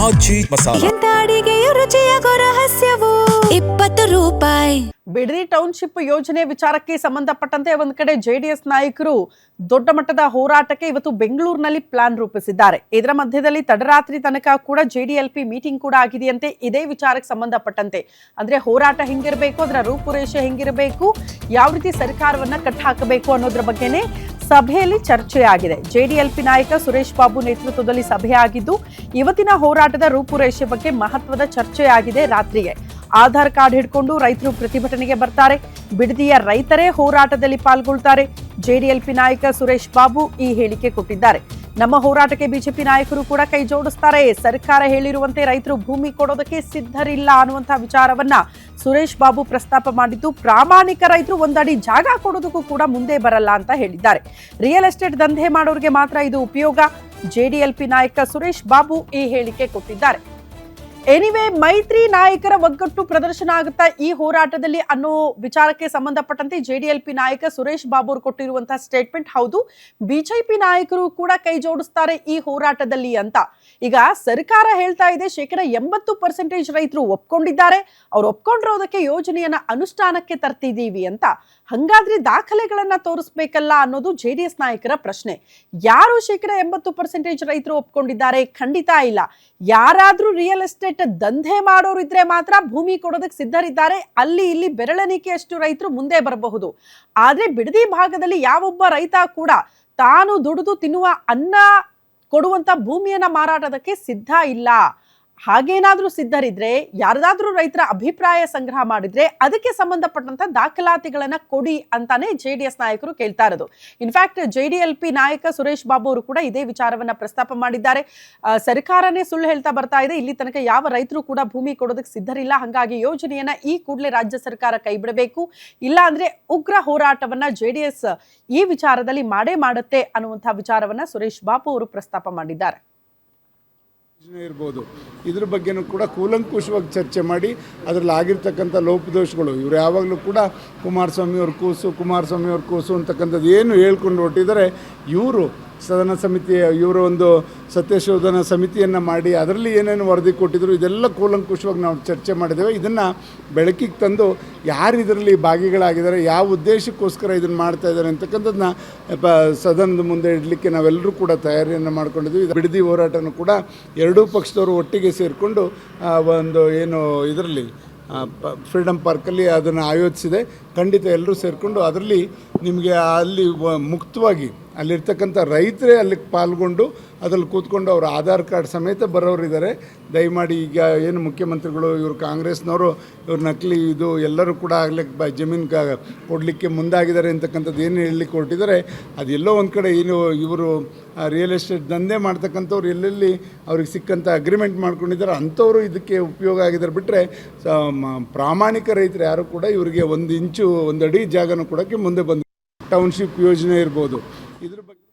ಆಚಿ ಮಸಾಲ. ಎಂತ ಅಡಿಗೆಯ ರುಚಿಯಾಗೋ ರಹಸ್ಯವು 20 ರೂಪಾಯಿ. ಬಿಡದಿ ಟೌನ್ಶಿಪ್ ಯೋಜನೆ ವಿಚಾರಕ್ಕೆ ಸಂಬಂಧಪಟ್ಟಂತೆ ಒಂದ್ ಕಡೆ ಜೆಡಿಎಸ್ ನಾಯಕರು ದೊಡ್ಡ ಮಟ್ಟದ ಹೋರಾಟಕ್ಕೆ ಇವತ್ತು ಬೆಂಗಳೂರಿನಲ್ಲಿ ಪ್ಲಾನ್ ರೂಪಿಸಿದ್ದಾರೆ. ಇದರ ಮಧ್ಯದಲ್ಲಿ ತಡರಾತ್ರಿ ತನಕ ಕೂಡ ಜೆಡಿಎಲ್ಪಿ ಮೀಟಿಂಗ್ ಕೂಡ ಆಗಿದೆಯಂತೆ. ಇದೇ ವಿಚಾರಕ್ಕೆ ಸಂಬಂಧಪಟ್ಟಂತೆ ಅಂದ್ರೆ ಹೋರಾಟ ಹೆಂಗಿರಬೇಕು, ಅದರ ರೂಪುರೇಷೆ ಹೆಂಗಿರಬೇಕು, ಯಾವ ರೀತಿ ಸರ್ಕಾರವನ್ನ ಕಟ್ ಹಾಕಬೇಕು ಅನ್ನೋದ್ರ ಬಗ್ಗೆನೇ ಸಭೆಯಲ್ಲಿ ಚರ್ಚೆ ಆಗಿದೆ. ಜೆಡಿಎಲ್ಪಿ ನಾಯಕ ಸುರೇಶ್ ಬಾಬು ನೇತೃತ್ವದಲ್ಲಿ ಸಭೆ ಆಗಿದ್ದು ಇವತ್ತಿನ ಹೋರಾಟದ ರೂಪುರೇಷೆ ಬಗ್ಗೆ ಮಹತ್ವದ ಚರ್ಚೆ ಆಗಿದೆ. ರಾತ್ರಿಗೆ ಆಧಾರ್ ಕಾರ್ಡ್ ಹಿಡ್ಕೊಂಡು ರೈತರು ಪ್ರತಿಭಟನೆಗೆ ಬರ್ತಾರೆ. ಬಿಡದಿಯ ರೈತರೇ ಹೋರಾಟದಲ್ಲಿ ಪಾಲ್ಗೊಳ್ತಾರೆ. ಜೆಡಿಎಲ್ಪಿ ನಾಯಕ ಸುರೇಶ್ ಬಾಬು ಈ ಹೇಳಿಕೆ ಕೊಟ್ಟಿದ್ದಾರೆ. ನಮ್ಮ ಹೋರಾಟಕ್ಕೆ ಬಿಜೆಪಿ ನಾಯಕರು ಕೂಡ ಕೈ ಜೋಡಿಸ್ತಾರೆ. ಸರ್ಕಾರ ಹೇಳಿರುವಂತೆ ರೈತರು ಭೂಮಿ ಕೊಡೋದಕ್ಕೆ ಸಿದ್ಧರಿಲ್ಲ ಅನ್ನುವಂತಹ ವಿಚಾರವನ್ನ ಸುರೇಶ್ ಬಾಬು ಪ್ರಸ್ತಾಪ ಮಾಡಿದ್ದು, ಪ್ರಾಮಾಣಿಕ ರೈತರು ಒಂದಡಿ ಜಾಗ ಕೊಡೋದಕ್ಕೂ ಕೂಡ ಮುಂದೆ ಬರಲ್ಲ ಅಂತ ಹೇಳಿದ್ದಾರೆ. ರಿಯಲ್ ಎಸ್ಟೇಟ್ ದಂಧೆ ಮಾಡೋರಿಗೆ ಮಾತ್ರ ಇದು ಉಪಯೋಗ. ಜೆಡಿಎಲ್ಪಿ ನಾಯಕ ಸುರೇಶ್ ಬಾಬು ಈ ಹೇಳಿಕೆ ಕೊಟ್ಟಿದ್ದಾರೆ. ಎನಿವೆ, ಮೈತ್ರಿ ನಾಯಕರ ಒಗ್ಗಟ್ಟು ಪ್ರದರ್ಶನ ಆಗುತ್ತಾ ಈ ಹೋರಾಟದಲ್ಲಿ ಅನ್ನೋ ವಿಚಾರಕ್ಕೆ ಸಂಬಂಧಪಟ್ಟಂತೆ ಜೆಡಿಎಲ್ಪಿ ನಾಯಕ ಸುರೇಶ್ ಬಾಬು ಅವರು ಕೊಟ್ಟಿರುವಂತಹ ಸ್ಟೇಟ್ಮೆಂಟ್, ಹೌದು ಬಿಜೆಪಿ ನಾಯಕರು ಕೂಡ ಕೈ ಜೋಡಿಸ್ತಾರೆ ಈ ಹೋರಾಟದಲ್ಲಿ ಅಂತ. ಈಗ ಸರ್ಕಾರ ಹೇಳ್ತಾ ಇದೆ 80% ರೈತರು ಒಪ್ಕೊಂಡಿದ್ದಾರೆ, ಅವ್ರು ಒಪ್ಕೊಂಡಿರೋದಕ್ಕೆ ಯೋಜನೆಯನ್ನ ಅನುಷ್ಠಾನಕ್ಕೆ ತರ್ತಿದೀವಿ ಅಂತ. ಹಂಗಾದ್ರೆ ದಾಖಲೆಗಳನ್ನ ತೋರಿಸ್ಬೇಕಲ್ಲ ಅನ್ನೋದು ಜೆಡಿಎಸ್ ನಾಯಕರ ಪ್ರಶ್ನೆ. ಯಾರು 80% ರೈತರು ಒಪ್ಕೊಂಡಿದ್ದಾರೆ? ಖಂಡಿತ ಇಲ್ಲ. ಯಾರಾದ್ರೂ ರಿಯಲ್ ಎಸ್ಟೇಟ್ ದಂಧೆ ಮಾಡೋರು ಇದ್ರೆ ಮಾತ್ರ ಭೂಮಿ ಕೊಡೋದಕ್ಕೆ ಸಿದ್ಧರಿದ್ದಾರೆ. ಅಲ್ಲಿ ಇಲ್ಲಿ ಬೆರಳೆಣಿಕೆಯಷ್ಟು ರೈತರು ಮುಂದೆ ಬರಬಹುದು. ಆದ್ರೆ ಬಿಡದಿ ಭಾಗದಲ್ಲಿ ಯಾವೊಬ್ಬ ರೈತ ಕೂಡ ತಾನು ದುಡಿದು ತಿನ್ನುವ ಅನ್ನ ಕೊಡುವಂತ ಭೂಮಿಯನ್ನ ಮಾರಾಟದಕ್ಕೆ ಸಿದ್ಧ ಇಲ್ಲ. ಹಾಗೇನಾದ್ರೂ ಸಿದ್ಧರಿದ್ರೆ, ಯಾರದಾದ್ರೂ ರೈತರ ಅಭಿಪ್ರಾಯ ಸಂಗ್ರಹ ಮಾಡಿದ್ರೆ ಅದಕ್ಕೆ ಸಂಬಂಧಪಟ್ಟಂತ ದಾಖಲಾತಿಗಳನ್ನ ಕೊಡಿ ಅಂತಾನೆ ಜೆಡಿಎಸ್ ನಾಯಕರು ಕೇಳ್ತಾ ಇರೋದು. ಇನ್ಫ್ಯಾಕ್ಟ್ ಜೆಡಿಎಲ್ಪಿ ನಾಯಕ ಸುರೇಶ್ ಬಾಬು ಅವರು ಕೂಡ ಇದೇ ವಿಚಾರವನ್ನ ಪ್ರಸ್ತಾಪ ಮಾಡಿದ್ದಾರೆ. ಸರ್ಕಾರನೇ ಸುಳ್ಳು ಹೇಳ್ತಾ ಬರ್ತಾ ಇದೆ, ಇಲ್ಲಿ ತನಕ ಯಾವ ರೈತರು ಕೂಡ ಭೂಮಿ ಕೊಡೋದಕ್ಕೆ ಸಿದ್ಧರಿಲ್ಲ. ಹಾಗಾಗಿ ಯೋಜನೆಯನ್ನ ಈ ಕೂಡಲೇ ರಾಜ್ಯ ಸರ್ಕಾರ ಕೈ ಬಿಡಬೇಕು, ಇಲ್ಲ ಅಂದ್ರೆ ಉಗ್ರ ಹೋರಾಟವನ್ನ ಜೆಡಿಎಸ್ ಈ ವಿಚಾರದಲ್ಲಿ ಮಾಡೇ ಮಾಡುತ್ತೆ ಅನ್ನುವಂತಹ ವಿಚಾರವನ್ನ ಸುರೇಶ್ ಬಾಬು ಅವರು ಪ್ರಸ್ತಾಪ ಮಾಡಿದ್ದಾರೆ. ಇರ್ಬೋದು, ಇದ್ರ ಬಗ್ಗೆನೂ ಕೂಡ ಕೂಲಂಕುಷವಾಗಿ ಚರ್ಚೆ ಮಾಡಿ ಅದರಲ್ಲಿ ಆಗಿರ್ತಕ್ಕಂಥ ಲೋಪದೋಷಗಳು, ಇವರು ಯಾವಾಗಲೂ ಕೂಡ ಕುಮಾರಸ್ವಾಮಿ ಅವ್ರ ಕೂಸು ಅಂತಕ್ಕಂಥದ್ದು ಏನು ಹೇಳ್ಕೊಂಡು ಹೊರಟಿದ್ದಾರೆ. ಇವರು ಸದನ ಸಮಿತಿ, ಇವರ ಒಂದು ಸತ್ಯಶೋಧನಾ ಸಮಿತಿಯನ್ನು ಮಾಡಿ ಅದರಲ್ಲಿ ಏನೇನು ವರದಿ ಕೊಟ್ಟಿದ್ರು ಇದೆಲ್ಲ ಕೂಲಂಕುಷವಾಗಿ ನಾವು ಚರ್ಚೆ ಮಾಡಿದ್ದೇವೆ. ಇದನ್ನು ಬೆಳಕಿಗೆ ತಂದು ಯಾರು ಇದರಲ್ಲಿ ಭಾಗಿಗಳಾಗಿದ್ದಾರೆ, ಯಾವ ಉದ್ದೇಶಕ್ಕೋಸ್ಕರ ಇದನ್ನು ಮಾಡ್ತಾ ಇದ್ದಾರೆ ಅಂತಕ್ಕಂಥದ್ದನ್ನ ಸದನದ ಮುಂದೆ ಇಡಲಿಕ್ಕೆ ನಾವೆಲ್ಲರೂ ಕೂಡ ತಯಾರಿಯನ್ನು ಮಾಡ್ಕೊಂಡಿದ್ವಿ. ಬಿಡದಿ ಹೋರಾಟನೂ ಕೂಡ ಎರಡೂ ಪಕ್ಷದವರು ಒಟ್ಟಿಗೆ ಸೇರಿಕೊಂಡು ಒಂದು ಏನು ಇದರಲ್ಲಿ ಫ್ರೀಡಮ್ ಪಾರ್ಕಲ್ಲಿ ಅದನ್ನು ಆಯೋಜಿಸಿದೆ. ಖಂಡಿತ ಎಲ್ಲರೂ ಸೇರಿಕೊಂಡು ಅದರಲ್ಲಿ ನಿಮಗೆ ಅಲ್ಲಿ ಮುಕ್ತವಾಗಿ ಅಲ್ಲಿರ್ತಕ್ಕಂಥ ರೈತರೇ ಅಲ್ಲಿಗೆ ಪಾಲ್ಗೊಂಡು ಅದರಲ್ಲಿ ಕೂತ್ಕೊಂಡು ಅವರು ಆಧಾರ್ ಕಾರ್ಡ್ ಸಮೇತ ಬರೋರಿದ್ದಾರೆ. ದಯಮಾಡಿ ಈಗ ಏನು ಮುಖ್ಯಮಂತ್ರಿಗಳು, ಇವರು ಕಾಂಗ್ರೆಸ್ನವರು, ಇವ್ರು ನಕಲಿ ಇದು ಎಲ್ಲರೂ ಕೂಡ ಆಗ್ಲಿಕ್ಕೆ ಜಮೀನು ಕೊಡಲಿಕ್ಕೆ ಮುಂದಾಗಿದ್ದಾರೆ ಅಂತಕ್ಕಂಥದ್ದು ಏನು ಹೇಳಲಿಕ್ಕೆ ಹೊರಟಿದ್ದಾರೆ. ಅದೆಲ್ಲೋ ಒಂದು ಕಡೆ ಏನು ಇವರು ರಿಯಲ್ ಎಸ್ಟೇಟ್ ದಂಧೆ ಮಾಡ್ತಕ್ಕಂಥವ್ರು ಎಲ್ಲೆಲ್ಲಿ ಅವ್ರಿಗೆ ಸಿಕ್ಕಂಥ ಅಗ್ರಿಮೆಂಟ್ ಮಾಡ್ಕೊಂಡಿದ್ದಾರೆ ಅಂಥವರು ಇದಕ್ಕೆ ಉಪಯೋಗ ಆಗಿದ್ದಾರೆ. ಬಿಟ್ಟರೆ ಪ್ರಾಮಾಣಿಕ ರೈತರು ಯಾರು ಕೂಡ ಇವರಿಗೆ 1 ಇಂಚು 1 ಅಡಿ ಜಾಗನೂ ಕೊಡೋಕ್ಕೆ ಮುಂದೆ ಬಂದು ಟೌನ್ಶಿಪ್ ಯೋಜನೆ ಇರ್ಬೋದು, ಇದ್ರ